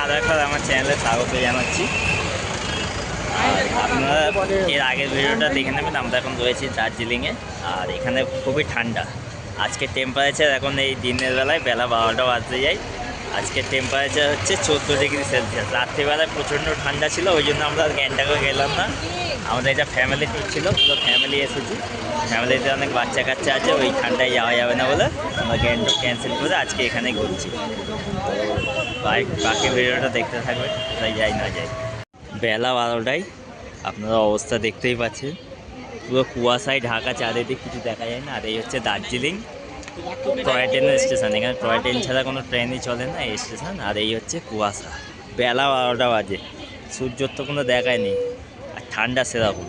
আরও একবার আমার চ্যানেলে স্বাগত জানাচ্ছি। আর আপনারা এর আগের ভিডিওটা দেখে নেবেন। আমরা এখন রয়েছি দার্জিলিংয়ে, আর এখানে খুবই ঠান্ডা। আজকের টেম্পারেচার এখন এই দিনের বেলায় বেলা 12টা বাজতে যায়, আজকের টেম্পারেচার হচ্ছে 14°C। রাত্রিবেলায় প্রচণ্ড ঠান্ডা ছিল, ওই জন্য আমরা গ্যাংটকে গেলাম না। আমাদের একটা ফ্যামিলি ট্যুর ছিল, পুরো ফ্যামিলি এসেছি। ফ্যামিলিতে অনেক বাচ্চা কাচ্চা আছে, ওই ঠান্ডায় যাওয়া যাবে না বলে আমরা গ্যাংটক ক্যান্সেল করে আজকে এখানে ঘুরছি। বাকি ভিডিওটা দেখতে থাকবে, তাই যাই না যাই। বেলা 12টায় আপনারা অবস্থা দেখতেই পাচ্ছেন, পুরো কুয়াশায় ঢাকা, চারিদিক কিছু দেখা যায় না। আর এই হচ্ছে দার্জিলিং টয় ট্রেনের স্টেশন। এখানে টয় ট্রেন ছাড়া কোনো ট্রেনই চলে না এই স্টেশন। আর এই হচ্ছে কুয়াশা, বেলা 12টা বাজে, সূর্যর তো কোনো দেখাই নেই, আর ঠান্ডা সেরকম।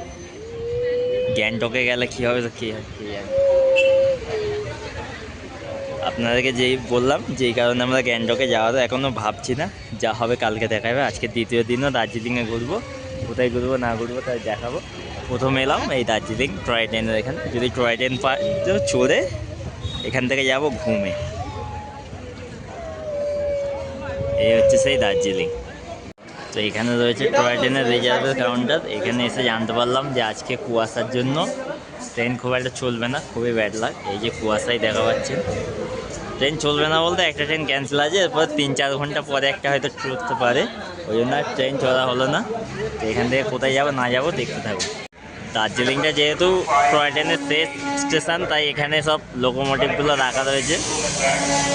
গ্যাংটকে গেলে কী হবে তো কী হয় কী জানি। আপনাদেরকে যেই বললাম যেই কারণে আমরা গ্যাংটকে যাওয়ার এখনও ভাবছি না, যা হবে কালকে দেখা যাবে। আজকে দ্বিতীয় দিনও দার্জিলিংয়ে ঘুরবো, কোথায় ঘুরবো না ঘুরবো তাই দেখাবো। প্রথম এলাম এই দার্জিলিং টয় ট্রেনের এখানে, যদি টয় ট্রেন পাই তো চড়ে এখান থেকে যাব ঘুমে। এই হচ্ছে সেই দার্জিলিং। তো এখানে রয়েছে টয় ট্রেনের রিজার্ভের কাউন্টার। এখানে এসে জানতে পারলাম যে আজকে কুয়াশার জন্য ট্রেন খুব একটা চলবে না, খুবই ব্যাড লাগ। এই যে কুয়াশায় দেখা পাচ্ছেন, ট্রেন চলবে না বলতে একটা ট্রেন ক্যান্সেল আছে, এরপর 3-4 ঘন্টা পরে একটা হয়তো চলতে পারে, ওই জন্য আর ট্রেন চলা হলো না। তো এখান থেকে কোথায় যাবো না যাবো দেখতে থাকবো। দার্জিলিংটা যেহেতু টয় ট্রেনের শেষ স্টেশন, তাই এখানে সব লোকোমোটিভগুলো রাখা রয়েছে।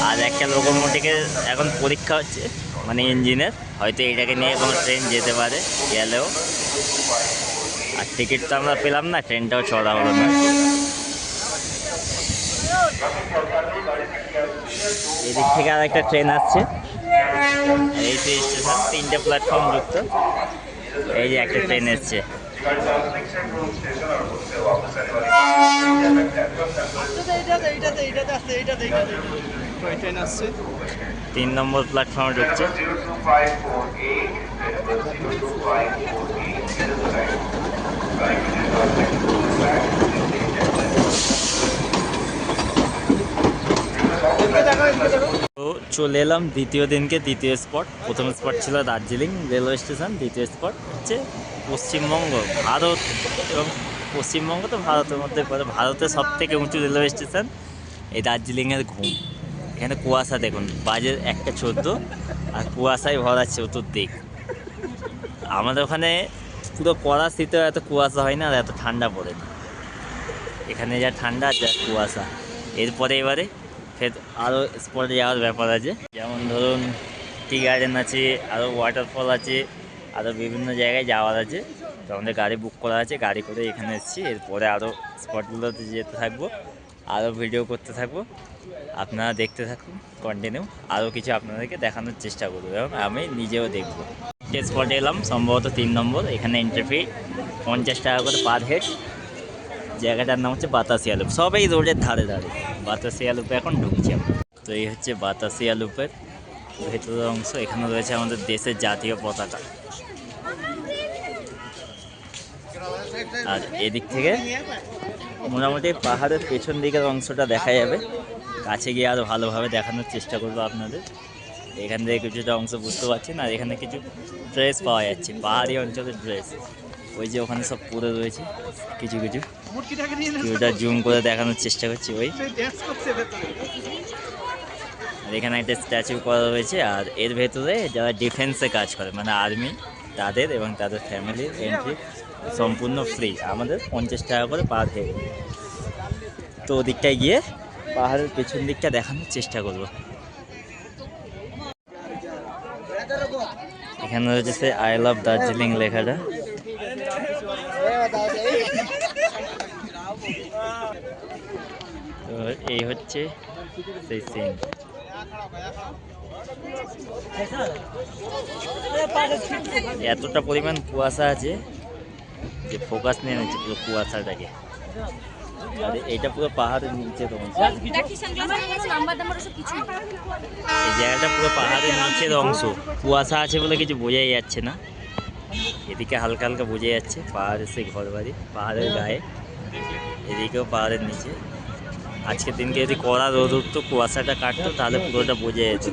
আর একটা লোকোমোটিভের এখন পরীক্ষা হচ্ছে, মানে ইঞ্জিনের, হয়তো এটাকে নিয়ে কোনো ট্রেন যেতে পারে, গেলেও। আর টিকিট তো আমরা পেলাম না, ট্রেনটাও চড়া হলো না। এদিক থেকে আর একটা ট্রেন আসছে, এই সেই স্টেশন, 3টে প্ল্যাটফর্ম যুক্ত। এই যে একটা ট্রেন এসছে, 3 নম্বর প্ল্যাটফর্মে ঢুকছে। তো চলে এলাম দ্বিতীয় দিনকে দ্বিতীয় স্পট। প্রথম স্পট ছিল দার্জিলিং রেলওয়ে স্টেশন, দ্বিতীয় স্পট হচ্ছে পশ্চিমবঙ্গ। ভারত এবং পশ্চিমবঙ্গ তো ভারতের মধ্যে পড়ে, ভারতের সবথেকে উঁচু রেলওয়ে স্টেশন এই দার্জিলিংয়ের ঘুম। এখানে কুয়াশা দেখুন, বাজে 1টা 14, আর কুয়াশায় ভরা চতুর্দিক। আমাদের ওখানে পুরো কড়া শীতেও এত কুয়াশা হয় না, আর এত ঠান্ডা পড়ে না। এখানে যা ঠান্ডা আর যা কুয়াশা। এরপরে এবারে ফের আরও স্পটে যাওয়ার ব্যাপার আছে, যেমন ধরুন টি গার্ডেন আছে, আরও ওয়াটারফল আছে, আরও বিভিন্ন জায়গায় যাওয়ার আছে। তো আমাদের গাড়ি বুক করা আছে, গাড়ি করে এখানে এসেছি। এরপরে আরও স্পটগুলোতে যেতে থাকবো, আরও ভিডিও করতে থাকবো। আপনারা দেখতে থাকুন কন্টিনিউ, আরও কিছু আপনাদেরকে দেখানোর চেষ্টা করবো এবং আমি নিজেও দেখবো। যে স্পটে এলাম সম্ভবত 3 নম্বর, এখানে এন্ট্রি ফি 50 টাকা করে পার হেড। জায়গাটার নাম হচ্ছে বাতাসিয়া লুপ, সবাই রোডের ধারে ধারে। বাতাসিয়া লুপে এখন ঢুকছি আমরা। তো এই হচ্ছে বাতাসিয়া লুপের ভেতরের অংশ। এখানে রয়েছে আমাদের দেশের জাতীয় পতাকা। আর এদিক থেকে মোটামুটি পাহাড়ের পেছন দিকের অংশটা দেখা যাবে। কাছে গিয়ে আরও ভালোভাবে দেখানোর চেষ্টা করবো আপনাদের। এখান থেকে কিছুটা অংশ বুঝতে পারছেন, আর এখানে কিছু ড্রেস পাওয়া যাচ্ছে, পাহাড়ি অঞ্চলের ড্রেস। ওই যে ওখানে সব পরে রয়েছে কিছু কিছু, ওটা জুম করে দেখানোর চেষ্টা করছি। ওই আর এখানে একটা স্ট্যাচু করা রয়েছে। আর এর ভেতরে যারা ডিফেন্সে কাজ করে, মানে আর্মি, তাদের এবং তাদের ফ্যামিলির এন্ট্রি সম্পূর্ণ ফ্রি। আমাদের 50 টাকা করে পার হেড। তো ওদিকটায় গিয়ে পাহাড়ের পেছন দিকটা দেখানোর চেষ্টা করব। এখানে রয়েছে সে আই লাভ দার্জিলিং লেখাটা। তো এই হচ্ছে সেই সিন। এতটা পরিমাণ কুয়াশা আছে যে ফোকাস নিয়ে নিচ্ছে পুরো কুয়াশাটাকে। আর এইটা পুরো পাহাড়ের নিচের অংশ, এই জায়গাটা পুরো পাহাড়ের নিচের অংশ। কুয়াশা আছে বলে কিছু বোঝাই যাচ্ছে না, এদিকে হালকা হালকা বোঝা যাচ্ছে পাহাড়ের সেই ঘর বাড়ি পাহাড়ের গায়ে, এদিকেও পাহাড়ের নিচে। আজকের দিনকে যদি কড়া রোদ উঠতো, কুয়াশাটা কাটতো, তাহলে পুরোটা বোঝা যেত।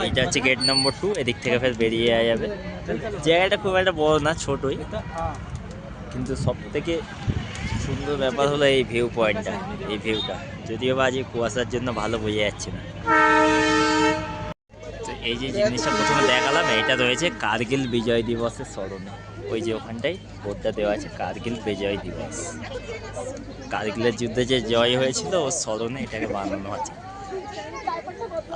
এটা হচ্ছে গেট নম্বর 2, এদিক থেকে ফের বেরিয়ে যাবে। জায়গাটা খুব একটা বড় না, ছোটই, কিন্তু সব থেকে সুন্দর ব্যাপার হলো এই ভিউ পয়েন্টটা, এই ভিউটা। যদিও বা আজ কুয়াশার জন্য ভালো বোঝা যাচ্ছে না। তো এই যে জিনিসটা প্রথমে দেখালাম, এটা রয়েছে কার্গিল বিজয় দিবসের স্মরণে। ওই যে ওখানটাই বোর্ডটা দেওয়া আছে, কার্গিল বিজয় দিবস। কার্গিলের যুদ্ধে যে জয় হয়েছিল ওর স্মরণে এটাকে বানানো আছে।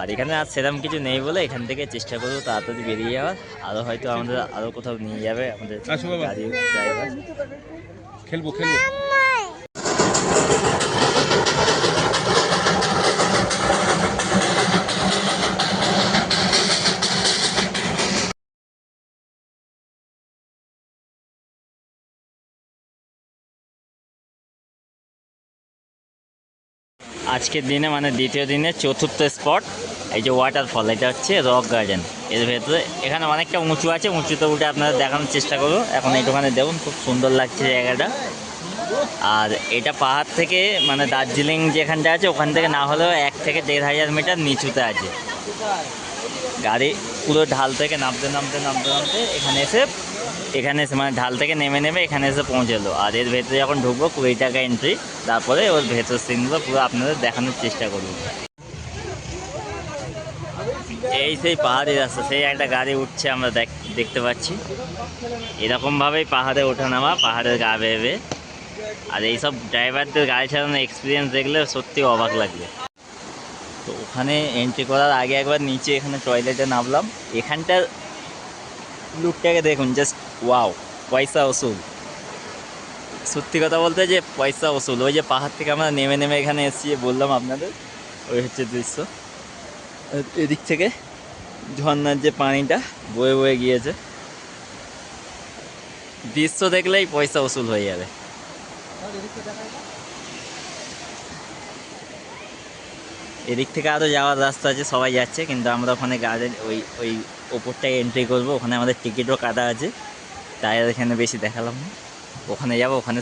আর এখানে আর সেরকম কিছু নেই বলে এখান থেকে চেষ্টা করবো তাড়াতাড়ি বেরিয়ে যাওয়ার। আরও হয়তো আমাদের আরও কোথাও নিয়ে যাবে আমাদের গাড়ির ড্রাইভার। খেলবো খেলবো। আজকের দিনে মানে দ্বিতীয় দিনে চতুর্থ স্পট এই যে ওয়াটারফল, এটা হচ্ছে রক গার্ডেন। এর ভেতরে এখানে অনেকটা উঁচু আছে, উঁচুতে উঠে আপনাদের দেখানোর চেষ্টা করবো। এখন এইটুখানে দেখুন, খুব সুন্দর লাগছে জায়গাটা। আর এটা পাহাড় থেকে মানে দার্জিলিং যেখানটা আছে ওখান থেকে না হলেও 1 থেকে 1,500 মিটার নিচুতে আছে। গাড়ি পুরো ঢাল থেকে নামতে নামতে নামতে নামতে এখানে এসে মানে ঢাল থেকে নেমে নেমে এখানে এসে পৌঁছালো। আর এর ভেতরে যখন ঢুকবো 20 টাকা এন্ট্রি, তারপরে ওর ভেতর সিনগুলো পুরো আপনাদের দেখানোর চেষ্টা করবো। এই সেই পাহাড়ি রাস্তা, সেই একটা গাড়ি উঠছে আমরা দেখতে পাচ্ছি। এরকমভাবেই পাহাড়ে ওঠা নামা, পাহাড়ের গা বেয়ে বেয়ে। আর এইসব ড্রাইভারদের গাড়ি চালানোর এক্সপিরিয়েন্স দেখলে সত্যি অবাক লাগবে। তো ওখানে এন্ট্রি করার আগে একবার নিচে এখানে টয়লেটে নামলাম। এখানটার লুকটাকে দেখুন, জাস্ট ওয়াও, পয়সা ওসুল। সত্যি কথা বলতে যে পয়সা ওসুল। ওই যে পাহাড় থেকে আমরা নেমে নেমে এখানে এসেছি, বললাম আপনাদের, ওই হচ্ছে দৃশ্য। এদিক থেকে ঝর্নার যে পানিটা বয়ে বয়ে গিয়েছে, দৃশ্য দেখলেই পয়সা ওসুল হয়ে যাবে। এদিক থেকে আরও যাওয়ার রাস্তা আছে, সবাই যাচ্ছে, কিন্তু আমরা ওখানে গার্ডেন ওই ওপরটায় এন্ট্রি করবো। ওখানে আমাদের টিকিটও কাটা আছে, তাই আর এখানে বেশি দেখালাম না। ওখানে যাবো, ওখানে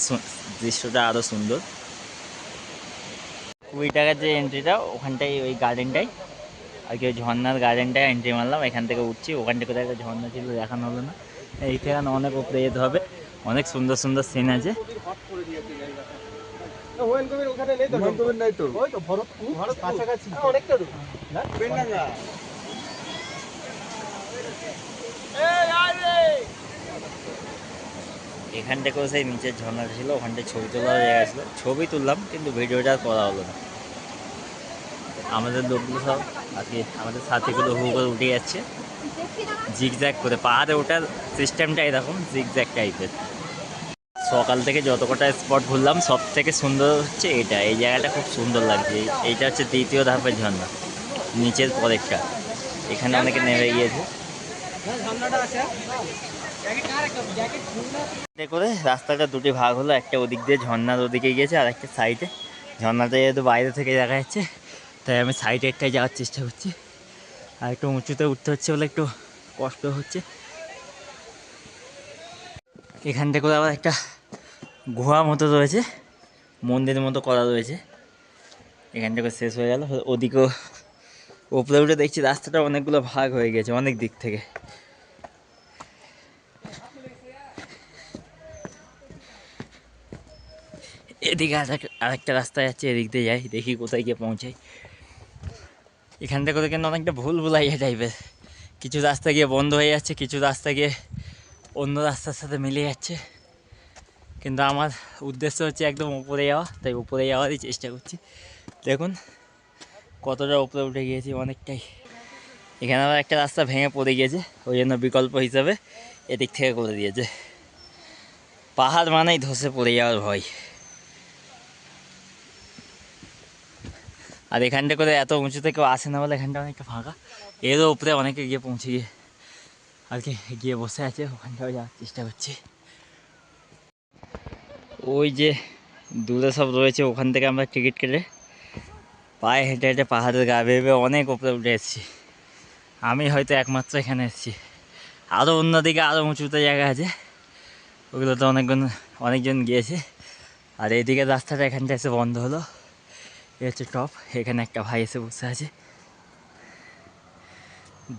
দৃশ্যটা আরও সুন্দর। 20 টাকার যে এন্ট্রিটা, ওখানটাই ওই গার্ডেনটাই আর কি, ওই ঝর্নার গার্ডেনটায় এন্ট্রি মারলাম। এখান থেকে উঠছি, ওখানটা কোথায় একটা ঝর্না ছিল দেখানো হলো না। এই থেকে অনেক উপরে যেতে হবে, অনেক সুন্দর সুন্দর সিন আছে। এখান থেকেও সেই নিচের ঝর্ণাটা ছিল, ওখানটায় ছবি তোলার জায়গা ছিল, ছবি তুললাম, কিন্তু ভিডিওটা আর করা হলো না। আমাদের লোকগুলো সব আর কি, আমাদের সাথীগুলো হু করে উঠে যাচ্ছে জিগজ্যাগ করে। পাহাড়ে ওঠার সিস্টেমটা এরকম জিগজ্যাগ টাইপের। সকাল থেকে যত কটা স্পট ঘুরলাম, সব থেকে সুন্দর হচ্ছে এটা। এই জায়গাটা খুব সুন্দর লাগছে। এইটা হচ্ছে দ্বিতীয় ধাপের ঝর্ণা, নিচের পরেরটা। এখানে অনেকে নেমে গিয়েছে। করে রাস্তাটা দুটি ভাগ হলো, একটা ওদিক দিয়ে ঝর্ণার ওদিকে গিয়েছে, আর একটা সাইডে। ঝর্ণাটা যেহেতু বাইরে থেকে দেখা যাচ্ছে, তাই আমি সাইডে একটাই যাওয়ার চেষ্টা করছি। আর একটু উঁচুতে উঠতে হচ্ছে বলে একটু কষ্ট হচ্ছে। এখান থেকে আবার একটা গুহা মতো রয়েছে, মন্দিরের মতো করা রয়েছে। এখান থেকে শেষ হয়ে গেল। ওদিকেও উপরে উঠে দেখছি রাস্তাটা অনেকগুলো ভাগ হয়ে গেছে অনেক দিক থেকে। এদিকে আরেকটা রাস্তা যাচ্ছে, এদিক দিয়ে যাই, দেখি কোথায় গিয়ে পৌঁছাই। এখান থেকে কিন্তু অনেকটা ভুলভুলাইয়া টাইপের। কিছু রাস্তা গিয়ে বন্ধ হয়ে যাচ্ছে, কিছু রাস্তা গিয়ে অন্য রাস্তার সাথে মিলে যাচ্ছে। কিন্তু আমার উদ্দেশ্য হচ্ছে একদম উপরে যাওয়া, তাই উপরে যাওয়ারই চেষ্টা করছি। দেখুন কতটা উপরে উঠে গিয়েছি, অনেকটাই। এখানে আবার একটা রাস্তা ভেঙে পড়ে গিয়েছে, ওই জন্য বিকল্প হিসাবে এদিক থেকে করে দিয়েছে। পাহাড় মানেই ধসে পড়ে যাওয়ার ভয়। আর এখানটা করে এত উঁচুতে কেউ আসে না বলে এখানটা অনেকটা ফাঁকা। এরও উপরে অনেকে গিয়ে পৌঁছে গিয়ে আর কি গিয়ে বসে আছে, ওখানটাও যাওয়ার চেষ্টা করছি। ওই যে দূরে সব রয়েছে, ওখান থেকে আমরা টিকিট কেটে পায়ে হেঁটে হেঁটে পাহাড়ের গা বেয়ে অনেক উপরে উঠে এসেছি। আমি হয়তো একমাত্র এখানে এসেছি। আরও অন্যদিকে আরও উঁচুতে জায়গা আছে, ওগুলো তো অনেকজন গিয়েছে। আর এইদিকে রাস্তাটা এখানটা এসে বন্ধ হলো। এই হচ্ছে টপ, এখানে একটা ভাই এসে বসে আছে।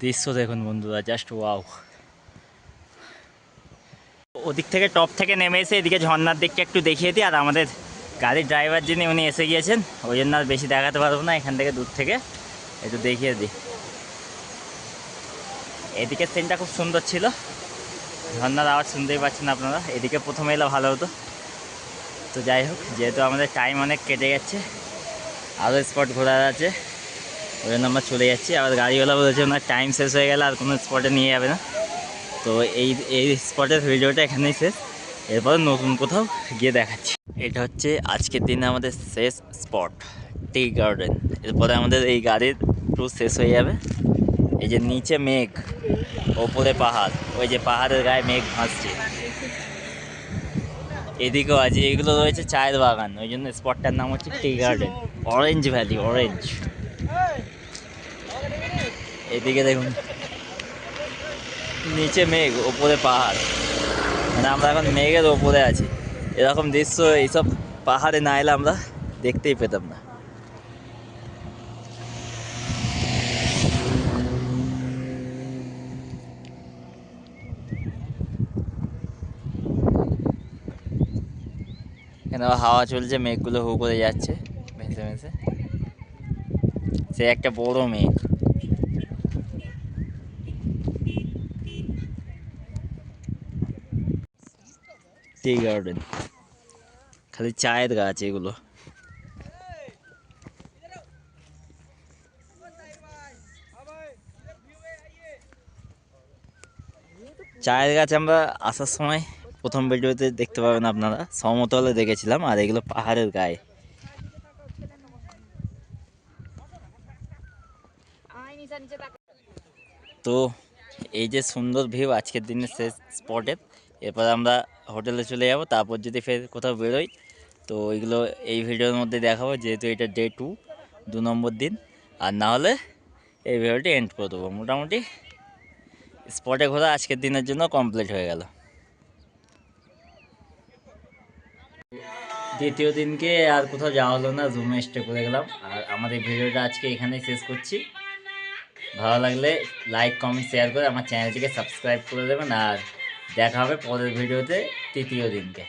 দৃশ্য দেখুন বন্ধুরা, জাস্ট ওয়াও। ওদিক থেকে টপ থেকে নেমে এসে এদিকে ঝর্নার দিকটা একটু দেখিয়ে দিই। আর আমাদের গাড়ির ড্রাইভার যিনি উনি এসে গিয়েছেন, ওই জন্য আর বেশি দেখাতে পারবো না, এখান থেকে দূর থেকে একটু দেখিয়ে দিই। এদিকের সিনটা খুব সুন্দর ছিল, ঝর্নার আওয়াজ শুনতেই পাচ্ছেন আপনারা। এদিকে প্রথমে এলে ভালো হতো। তো যাই হোক, যেহেতু আমাদের টাইম অনেক কেটে যাচ্ছে, আরও স্পট ঘোরার আছে, ওই জন্য আমরা চলে যাচ্ছি। আবার গাড়িওয়ালা বলেছে ওনার টাইম শেষ হয়ে গেলে আর কোনো স্পটে নিয়ে যাবে না। তো এই স্পটের ভিডিওটা এখানেই শেষ, এরপর নতুন কোথাও গিয়ে দেখাচ্ছি। এটা হচ্ছে আজকের দিনে আমাদের শেষ স্পট, টি গার্ডেন। এরপরে আমাদের এই গাড়ির ট্যুর শেষ হয়ে যাবে। এই যে নিচে মেঘ, ওপরে পাহাড়, ওই যে পাহাড়ের গায়ে মেঘ ভাসছে। এদিকেও আছে, এগুলো রয়েছে চায়ের বাগান, ওই জন্য স্পটটার নাম হচ্ছে tea garden, orange valley, orange. এদিকে দেখুন, নিচে মেঘ, ওপরে পাহাড়, মানে আমরা এখন মেঘের ওপরে আছি। এরকম দৃশ্য এইসব পাহাড়ে না এলে আমরা দেখতেই পেতাম না। এখানে আবার হাওয়া চলছে, মেঘগুলো হু করে যাচ্ছে ভেসে ভেসে। সে একটা বড় মেঘ। টি গার্ডেন, খালি চায়ের গাছ এগুলো। চায়ের গাছ আমরা আসার সময় প্রথম ভিডিওতে দেখতে পাবেন আপনারা, সমতলে দেখেছিলাম, আর এগুলো পাহাড়ের গায়ে। তো এই যে সুন্দর ভিউ আজকের দিনের শেষ স্পটের, এরপর আমরা হোটেলে চলে যাব। তারপর যদি ফের কোথাও বেরোই তো এইগুলো এই ভিডিওর মধ্যে দেখাবো, যেহেতু এটা ডে 2, 2 নম্বর দিন। আর না হলে এই ভিডিওটি এন্ড করে দেবো। মোটামুটি স্পটে ঘোরা আজকের দিনের জন্য কমপ্লিট হয়ে গেল। দ্বিতীয় দিনকে আর কোথাও যাওয়া হলো না, রুমে স্টে করে গেলাম। আর আমাদের ভিডিওটা আজকে এখানেই শেষ করছি। ভালো লাগলে লাইক, কমেন্ট, শেয়ার করে আমার চ্যানেলটিকে সাবস্ক্রাইব করে দেবেন। আর দেখা হবে পরের ভিডিওতে তৃতীয় দিনকে।